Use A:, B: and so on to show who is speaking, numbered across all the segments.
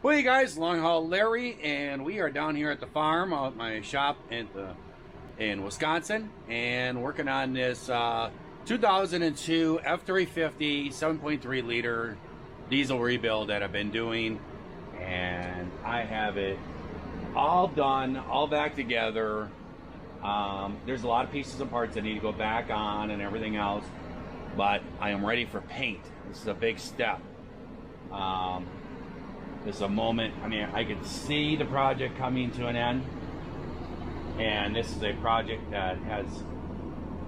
A: Well, you guys, Long Haul Larry, and we are down here at the farm at my shop in Wisconsin, and working on this 2002 F-350 7.3 liter diesel rebuild that I've been doing, and I have it all done, all back together. There's a lot of pieces and parts that need to go back on and everything else, but I am ready for paint. This is a big step. This is a moment, I mean, I could see the project coming to an end, and this is a project that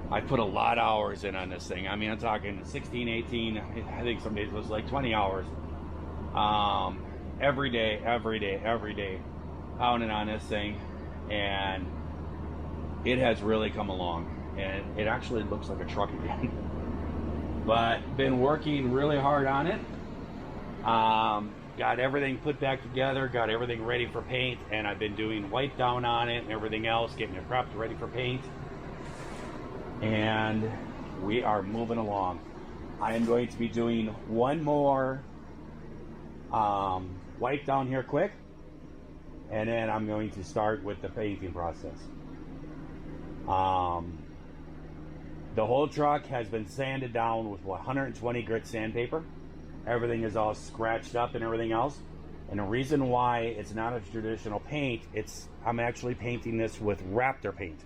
A: I put a lot of hours in on this thing. I mean, I'm talking 16, 18, I think some days it was like 20 hours. Every day, pounding on this thing, and it has really come along, and it actually looks like a truck again. But been working really hard on it. Got everything put back together, got everything ready for paint, and I've been doing wipe down on it and everything else, getting it prepped, ready for paint. And we are moving along. I am going to be doing one more wipe down here quick, and then I'm going to start with the painting process. The whole truck has been sanded down with 120 grit sandpaper. Everything is all scratched up and everything else. And the reason why it's not a traditional paint, I'm actually painting this with Raptor paint.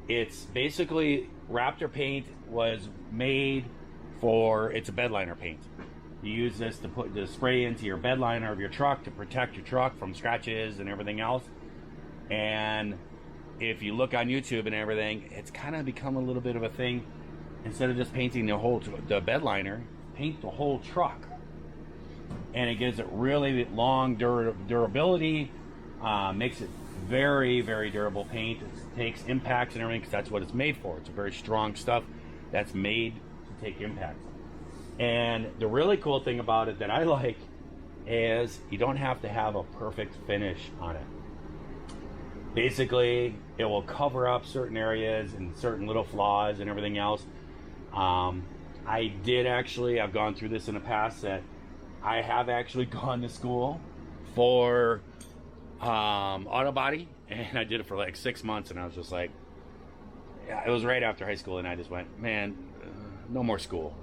A: It's basically, Raptor paint was made it's a bedliner paint. You use this to spray into your bedliner of your truck to protect your truck from scratches and everything else. And if you look on YouTube and everything, it's kind of become a little bit of a thing. Instead of just painting the bedliner, paint the whole truck, and it gives it really long durability. Makes it very, very durable paint. It takes impacts and everything because that's what it's made for. It's a very strong stuff that's made to take impacts. And the really cool thing about it that I like is you don't have to have a perfect finish on it. Basically, it will cover up certain areas and certain little flaws and everything else. I've gone through this in the past, that I have actually gone to school for auto body, and I did it for like 6 months, and I was just like, yeah, it was right after high school, and I just went, man, no more school.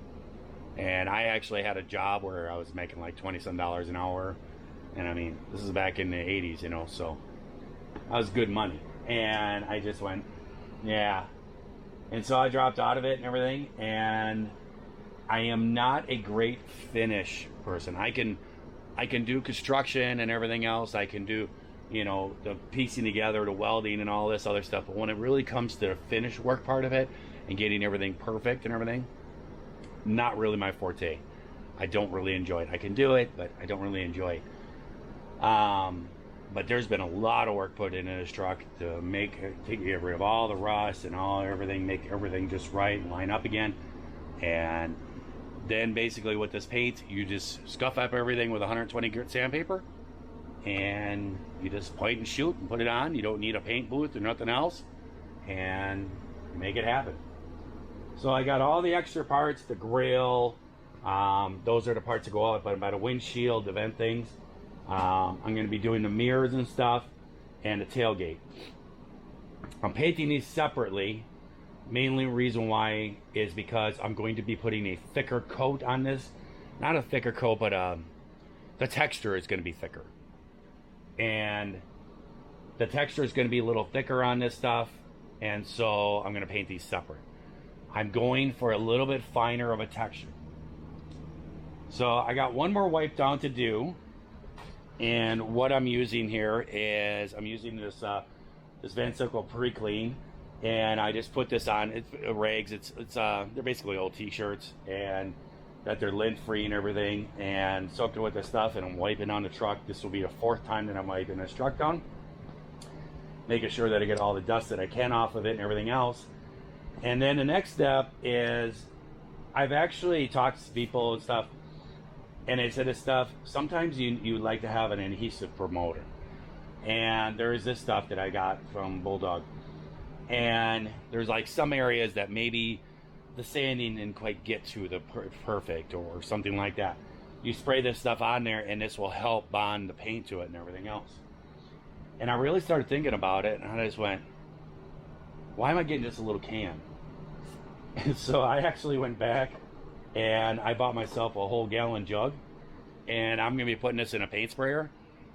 A: And I actually had a job where I was making like $20 some an hour, and I mean, this is back in the 80s, so that was good money. And I just went, yeah. And so I dropped out of it and everything, and I am not a great finish person. I can do construction and everything else. I can do, the piecing together, the welding and all this other stuff. But when it really comes to the finish work part of it and getting everything perfect and everything, not really my forte. I don't really enjoy it. I can do it, but I don't really enjoy it. But there's been a lot of work put into this truck to get rid of all the rust and everything, make everything just right and line up again. And then basically with this paint, you just scuff up everything with 120 grit sandpaper, and you just point and shoot and put it on. You don't need a paint booth or nothing else, and you make it happen. So I got all the extra parts, the grill, those are the parts that go out by the windshield, the vent things. I'm going to be doing the mirrors and stuff, and the tailgate. I'm painting these separately. Mainly reason why is because I'm going to be putting a thicker coat on this. Not a thicker coat, but the texture is going to be thicker. And the texture is going to be a little thicker on this stuff, and so I'm going to paint these separate. I'm going for a little bit finer of a texture. So I got one more wipe down to do. And what I'm using here is I'm using this Van Sickle pre-clean, and I just put this on. It's rags. They're basically old t-shirts, and that they're lint free and everything, and soaked it with this stuff, and I'm wiping on the truck. This will be the 4th time that I'm wiping this truck down, making sure that I get all the dust that I can off of it and everything else. And then the next step is I've actually talked to people and stuff, and they said this stuff, sometimes you like to have an adhesive promoter. And there is this stuff that I got from Bulldog. And there's like some areas that maybe the sanding didn't quite get to the perfect or something like that. you spray this stuff on there, and this will help bond the paint to it and everything else. And I really started thinking about it, and I just went, why am I getting just a little can? And so I actually went back and I bought myself a whole gallon jug, and I'm going to be putting this in a paint sprayer,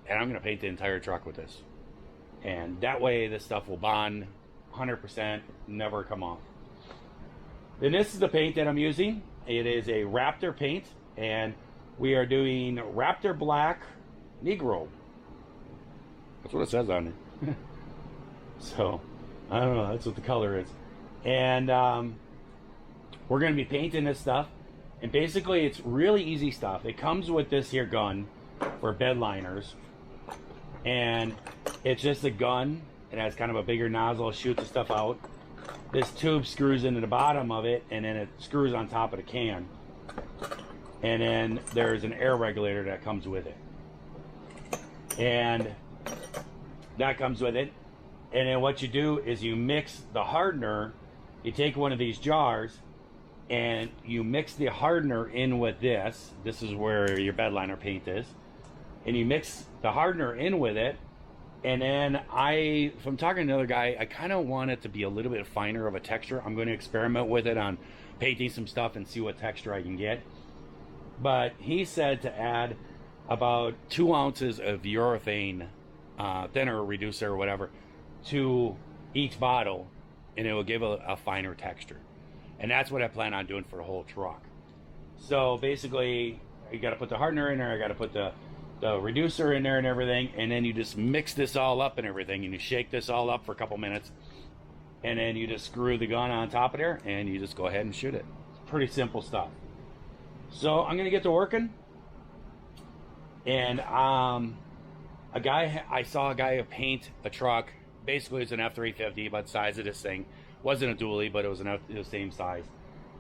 A: and I'm going to paint the entire truck with this. And that way this stuff will bond 100%, never come off. Then this is the paint that I'm using. It is a Raptor paint, and we are doing Raptor Black Negro. That's what it says on it. So, I don't know, that's what the color is. And we're going to be painting this stuff. And basically, it's really easy stuff. It comes with this here gun for bedliners. And it's just a gun. It has kind of a bigger nozzle, shoots the stuff out. This tube screws into the bottom of it, and then it screws on top of the can. And then there's an air regulator that comes with it. And that comes with it. And then what you do is you mix the hardener. You take one of these jars and you mix the hardener in with this. This is where your bedliner paint is. And you mix the hardener in with it. And then from talking to another guy, I kind of want it to be a little bit finer of a texture. I'm going to experiment with it on painting some stuff and see what texture I can get. But he said to add about 2 ounces of urethane, thinner reducer or whatever, to each bottle, and it will give a finer texture. And that's what I plan on doing for the whole truck. So basically, you got to put the hardener in there, I got to put the reducer in there and everything, and then you just mix this all up and everything, and you shake this all up for a couple minutes, and then you just screw the gun on top of there, and you just go ahead and shoot it. It's pretty simple stuff. So I'm gonna get to working, and I saw a guy paint a truck. Basically, it's an F-350, about the size of this thing. Wasn't a dually, but it was the same size.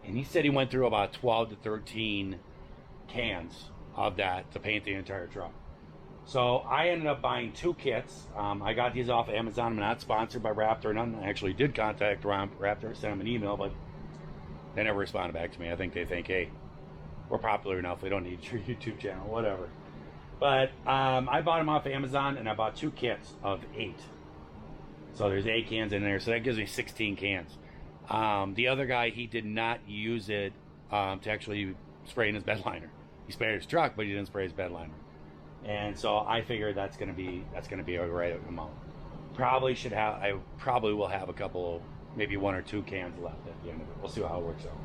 A: And he said he went through about 12 to 13 cans of that to paint the entire truck. So I ended up buying 2 kits. I got these off Amazon. I'm not sponsored by Raptor. None. I actually did contact Raptor, sent them an email, but they never responded back to me. I think they think, hey, we're popular enough, we don't need your YouTube channel, whatever. But I bought them off Amazon, and I bought 2 kits of 8. So there's 8 cans in there, so that gives me 16 cans. The other guy, he did not use it to actually spray in his bedliner. He sprayed his truck, but he didn't spray his bedliner. And so I figured that's gonna be a right amount. I probably will have a couple, maybe 1 or 2 cans left at the end of it. We'll see how it works out.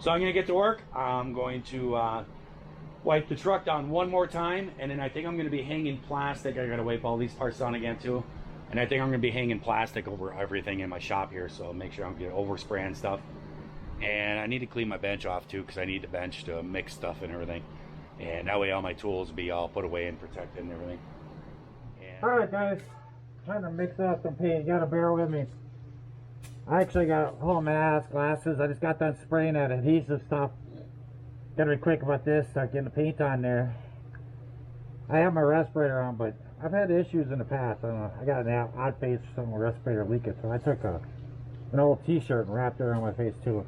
A: So I'm gonna get to work. I'm going to wipe the truck down one more time, and then I think I'm gonna be hanging plastic. I gotta wipe all these parts down again too. And I think I'm gonna be hanging plastic over everything in my shop here, so make sure I'm getting overspraying stuff. And I need to clean my bench off too, because I need the bench to mix stuff and everything. And that way all my tools will be all put away and protected and everything.
B: Alright guys, trying to mix up some paint. You gotta bear with me. I actually got a whole mask, glasses. I just got done spraying that adhesive stuff. Gotta be quick about this, start getting the paint on there. I have my respirator on, but I've had issues in the past. I don't know, I got an odd face for some respirator leaking, so I took an old t-shirt and wrapped it around my face too.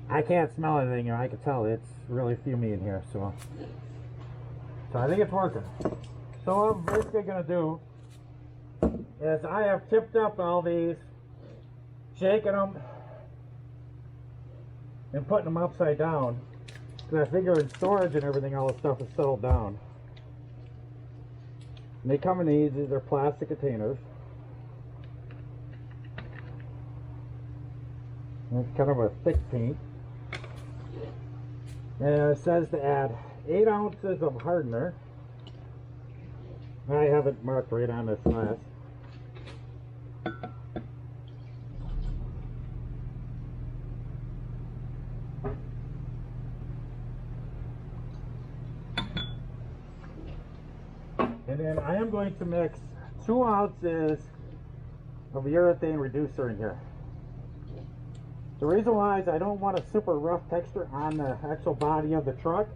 B: I can't smell anything, I can tell it's really fumey in here, so I think it's working. So what I'm basically gonna do is I have tipped up all these, shaking them and putting them upside down, because I figure in storage and everything all the stuff is settled down. And they come in these are plastic containers. And it's kind of a thick paint. And it says to add 8 ounces of hardener. I have it marked right on this glass. And then I am going to mix 2 ounces of urethane reducer in here. The reason why is I don't want a super rough texture on the actual body of the truck.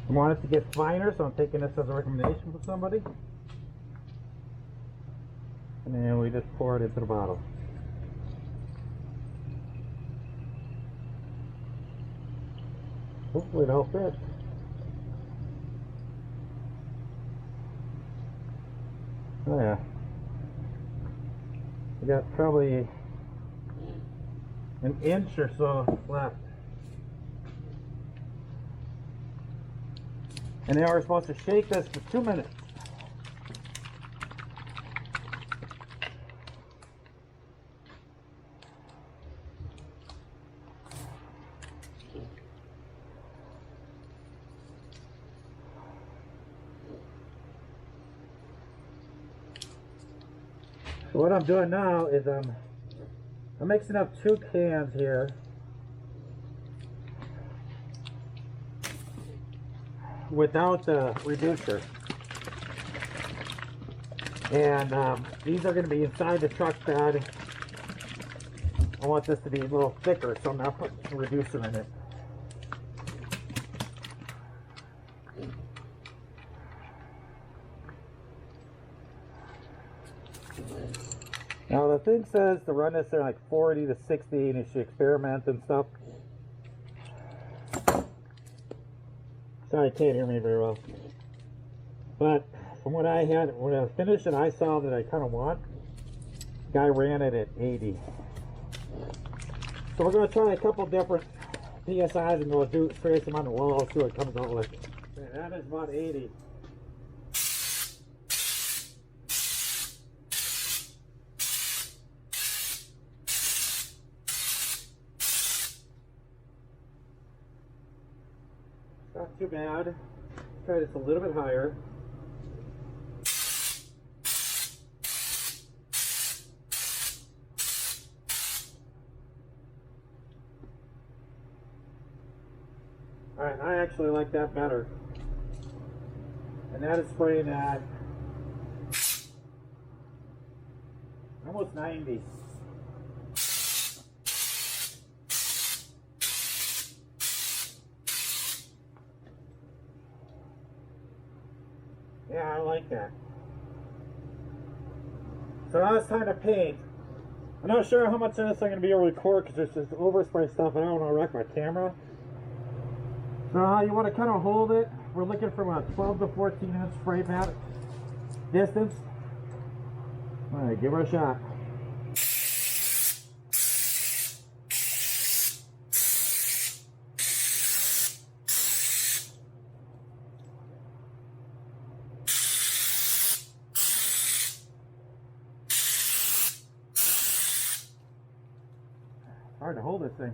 B: I want it to get finer, so I'm taking this as a recommendation from somebody. And And we just pour it into the bottle. Hopefully it all fits. Oh yeah. We got probably an inch or so left. And now we're supposed to shake this for 2 minutes. So what I'm doing now is I'm mixing up 2 cans here. Without the reducer. And these are going to be inside the truck bed. I want this to be a little thicker, so I'm not putting the reducer in it. Now the thing says to run this at like 40 to 60 and you should experiment and stuff. Sorry, you can't hear me very well. But from what I had, when I finished it, I saw that I kind of want. Guy ran it at 80. So we're going to try a couple different PSIs and we'll trace them on the wall, see what it comes out with. Okay, that is about 80. Not too bad. Try this a little bit higher. Alright, I actually like that better. And that is spraying at almost 90. Yeah, I like that. So now it's time to paint. I'm not sure how much of this I'm going to be able to record because there's this overspray stuff and I don't want to wreck my camera. So you want to kind of hold it. We're looking from a 12 to 14 inch spray pad distance. Alright, give her a shot. Hard to hold this thing.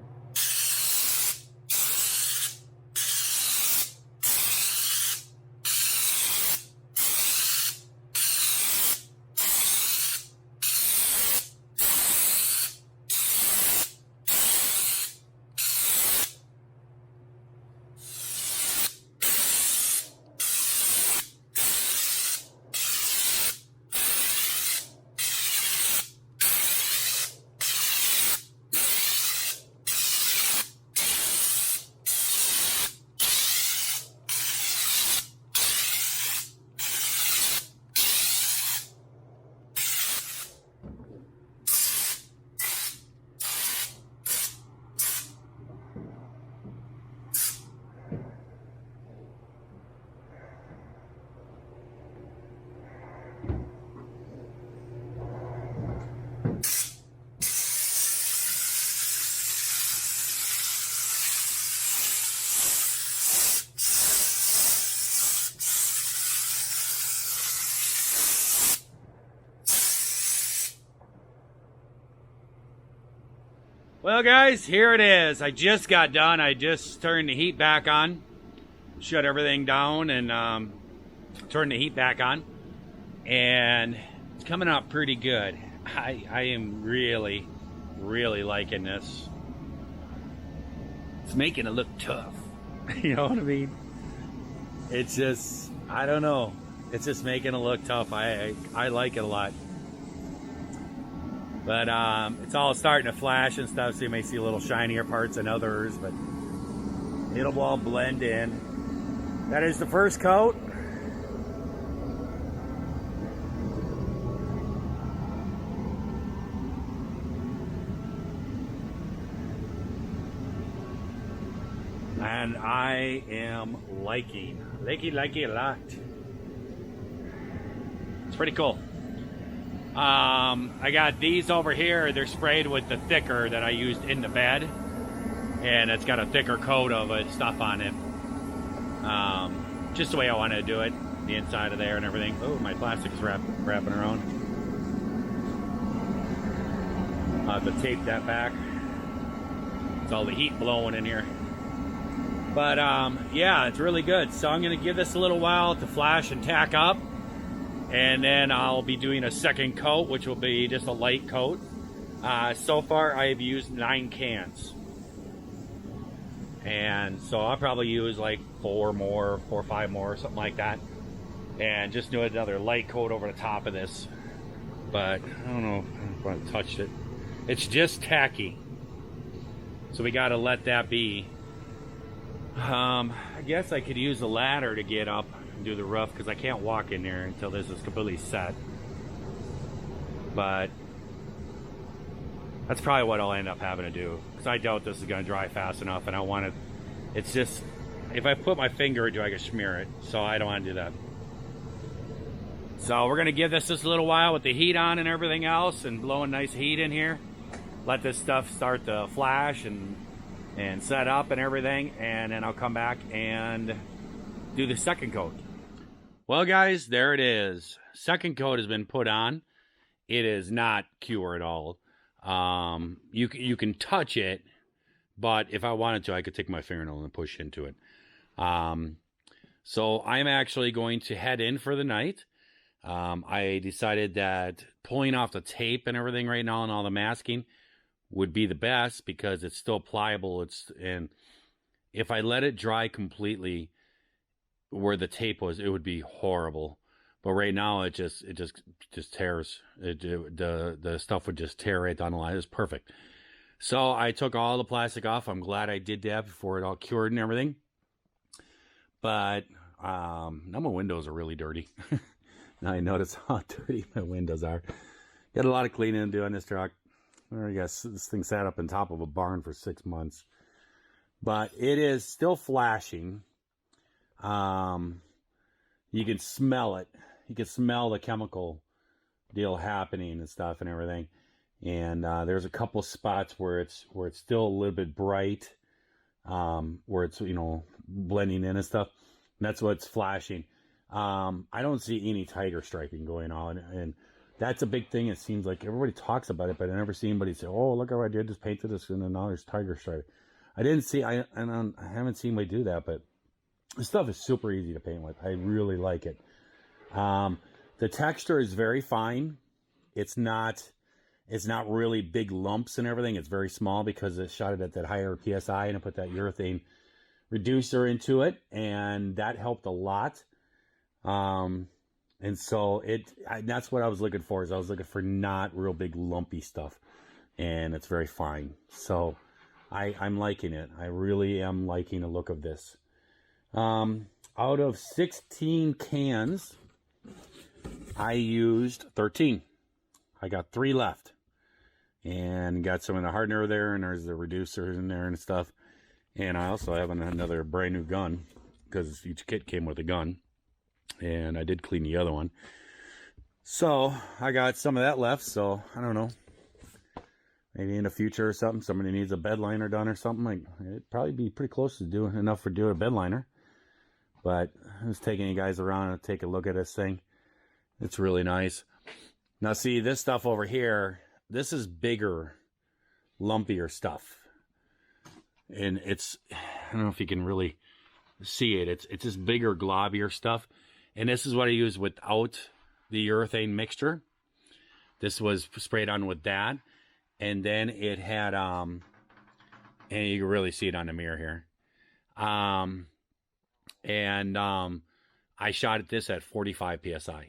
A: Well guys, here it is. I just got done. I just turned the heat back on, shut everything down, and turned the heat back on, and it's coming out pretty good. I am really liking this. It's making it look tough. You know what I mean? It's just, I don't know. It's just making it look tough. I like it a lot. But it's all starting to flash and stuff, so you may see a little shinier parts than others, but it'll all blend in. That is the first coat. And I am liking a lot. It's pretty cool. I got these over here. They're sprayed with the thicker that I used in the bed, and it's got a thicker coat of stuff on it. Just the way I want to do it, the inside of there and everything. Oh, my plastic's wrapping around. I'll have to tape that back. It's all the heat blowing in here. But yeah, it's really good. So I'm going to give this a little while to flash and tack up. And then I'll be doing a second coat, which will be just a light coat. So far, I've used 9 cans. And so I'll probably use like 4 or 5 more, something like that. And just do another light coat over the top of this. But I don't know if I touched it. It's just tacky. So we got to let that be. I guess I could use a ladder to get up and do the roof, because I can't walk in there until this is completely set. But that's probably what I'll end up having to do, because I doubt this is going to dry fast enough, and I want it. It's just, if I put my finger into it, I can smear it, so I don't want to do that. So we're going to give this just a little while with the heat on and everything else, and blowing nice heat in here. Let this stuff start to flash and set up and everything, and then I'll come back and do the second coat. Well, guys, there it is. Second coat has been put on. It is not cure at all. You can touch it, but if I wanted to, I could take my fingernail and push into it. So I'm actually going to head in for the night. I decided that pulling off the tape and everything right now and all the masking would be the best, because it's still pliable. And if I let it dry completely where the tape was, it would be horrible. But right now it just tears. The stuff would just tear right down the line. It's perfect. So I took all the plastic off. I'm glad I did that before it all cured and everything. But now my windows are really dirty. Now I notice how dirty my windows are. Got a lot of cleaning to do on this truck. I guess this thing sat up on top of a barn for 6 months. But it is still flashing. You can smell it. You can smell the chemical deal happening and stuff and everything. And there's a couple spots where it's still a little bit bright, where it's, you know, blending in and stuff. And that's what's flashing. I don't see any tiger striping going on, and that's a big thing. It seems like everybody talks about it, but I never see anybody say, "Oh, look how I did just painted this, and then now there's tiger stripe." I haven't seen anybody do that, but this stuff is super easy to paint with. I really like it. The texture is very fine. It's not really big lumps and everything. It's very small because it shot it at that higher PSI, and I put that urethane reducer into it, and that helped a lot. And so that's what I was looking for. Is I was looking for not real big lumpy stuff, and it's very fine. So I'm liking it. I really am liking the look of this. Out of 16 cans, I used 13. I got 3 left, and got some of the hardener there, and there's the reducer in there and stuff. And I also have another brand new gun, because each kit came with a gun, and I did clean the other one. So I got some of that left. So I don't know, maybe in the future or something, somebody needs a bedliner done or something. It'd probably be pretty close to doing enough for doing a bedliner. But I was taking you guys around to take a look at this thing. It's really nice. Now see, this stuff over here, this is bigger, lumpier stuff. And it's, I don't know if you can really see it. It's just bigger, globbier stuff. And this is what I use without the urethane mixture. This was sprayed on with that. And then it had, and you can really see it on the mirror here. I shot this at 45 PSI.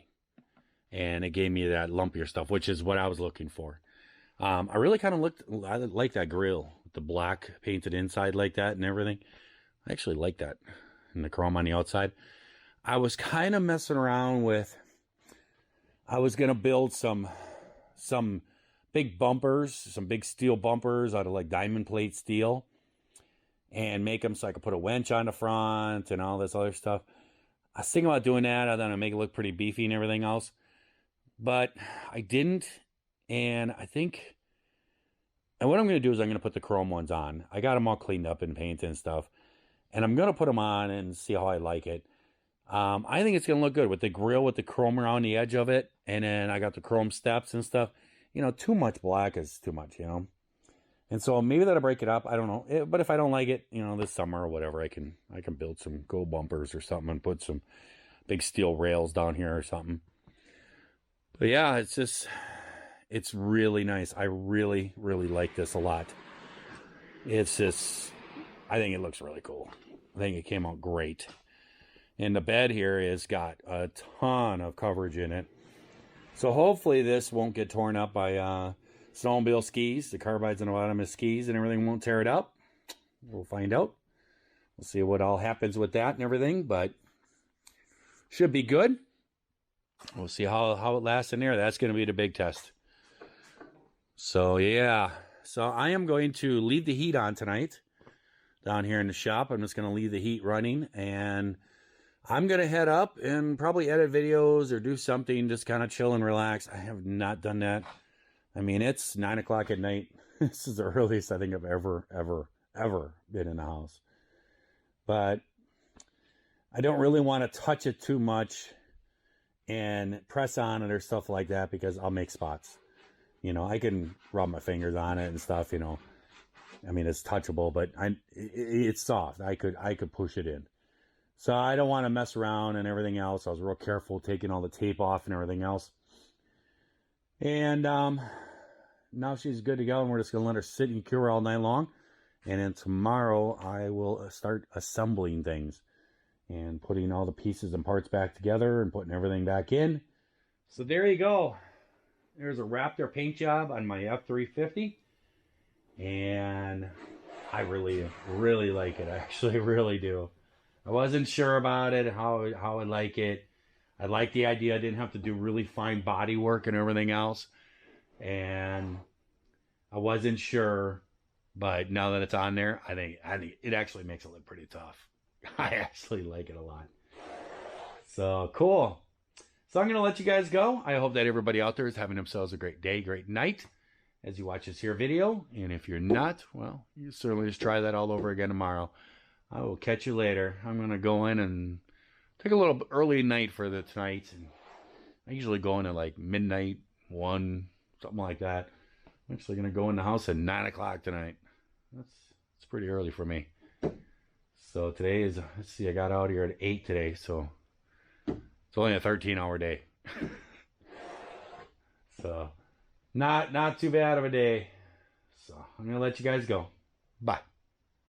A: And it gave me that lumpier stuff, which is what I was looking for. I really kind of I like that grill with the black painted inside like that and everything. I actually like that. And the chrome on the outside. I was kind of messing around with, I was going to build some big bumpers, some big steel bumpers out of like diamond plate steel. and make them so I could put a winch on the front and all this other stuff. I was thinking about doing that. I thought I'd make it look pretty beefy and everything else. But I didn't. And I think... And what I'm going to do is I'm going to put the chrome ones on. I got them all cleaned up and painted and stuff. And I'm going to put them on and see how I like it. I think it's going to look good with the grill, with the chrome around the edge of it. And then I got the chrome steps and stuff. You know, too much black is too much, you know. And so maybe that'll break it up. I don't know. But if I don't like it, you know, this summer or whatever, I can build some gold bumpers or something and put some big steel rails down here or something. But yeah, it's just... It's really nice. I really, really like this a lot. It's just, I think it looks really cool. I think it came out great. And the bed here has got a ton of coverage in it. So hopefully this won't get torn up by snowmobile skis. The carbides on the bottom of skis and everything won't tear it up. We'll find out. We'll see what all happens with that and everything, but should be good. We'll see how it lasts in there. That's going to be the big test. So, yeah. So, I am going to leave the heat on tonight down here in the shop. I'm just going to leave the heat running. And I'm going to head up and probably edit videos or do something. Just kind of chill and relax. I have not done that. I mean, it's 9 o'clock at night. This is the earliest I think I've ever been in the house. But I don't really want to touch it too much and press on it or stuff like that because I'll make spots. You know, I can rub my fingers on it and stuff, you know. I mean, it's touchable, but it's soft. I could push it in. So I don't want to mess around and everything else. I was real careful taking all the tape off and everything else. And now she's good to go, and we're just going to let her sit and cure all night long. And then tomorrow I will start assembling things and putting all the pieces and parts back together and putting everything back in. So there you go. There's a Raptor paint job on my F-350. And I really, really like it. I actually really do. I wasn't sure about it, how I like it. I like the idea I didn't have to do really fine body work and everything else. And I wasn't sure, but now that it's on there, I think it actually makes it look pretty tough. I actually like it a lot. So cool. So I'm going to let you guys go. I hope that everybody out there is having themselves a great day, great night as you watch this here video. And if you're not, well, you certainly just try that all over again tomorrow. I will catch you later. I'm going to go in and take a little early night for the tonight. And I usually go in at like midnight, 1, something like that. I'm actually going to go in the house at 9 o'clock tonight. That's pretty early for me. So today is, let's see, I got out here at 8 today, so it's only a 13-hour day. So not too bad of a day. So I'm going to let you guys go. Bye.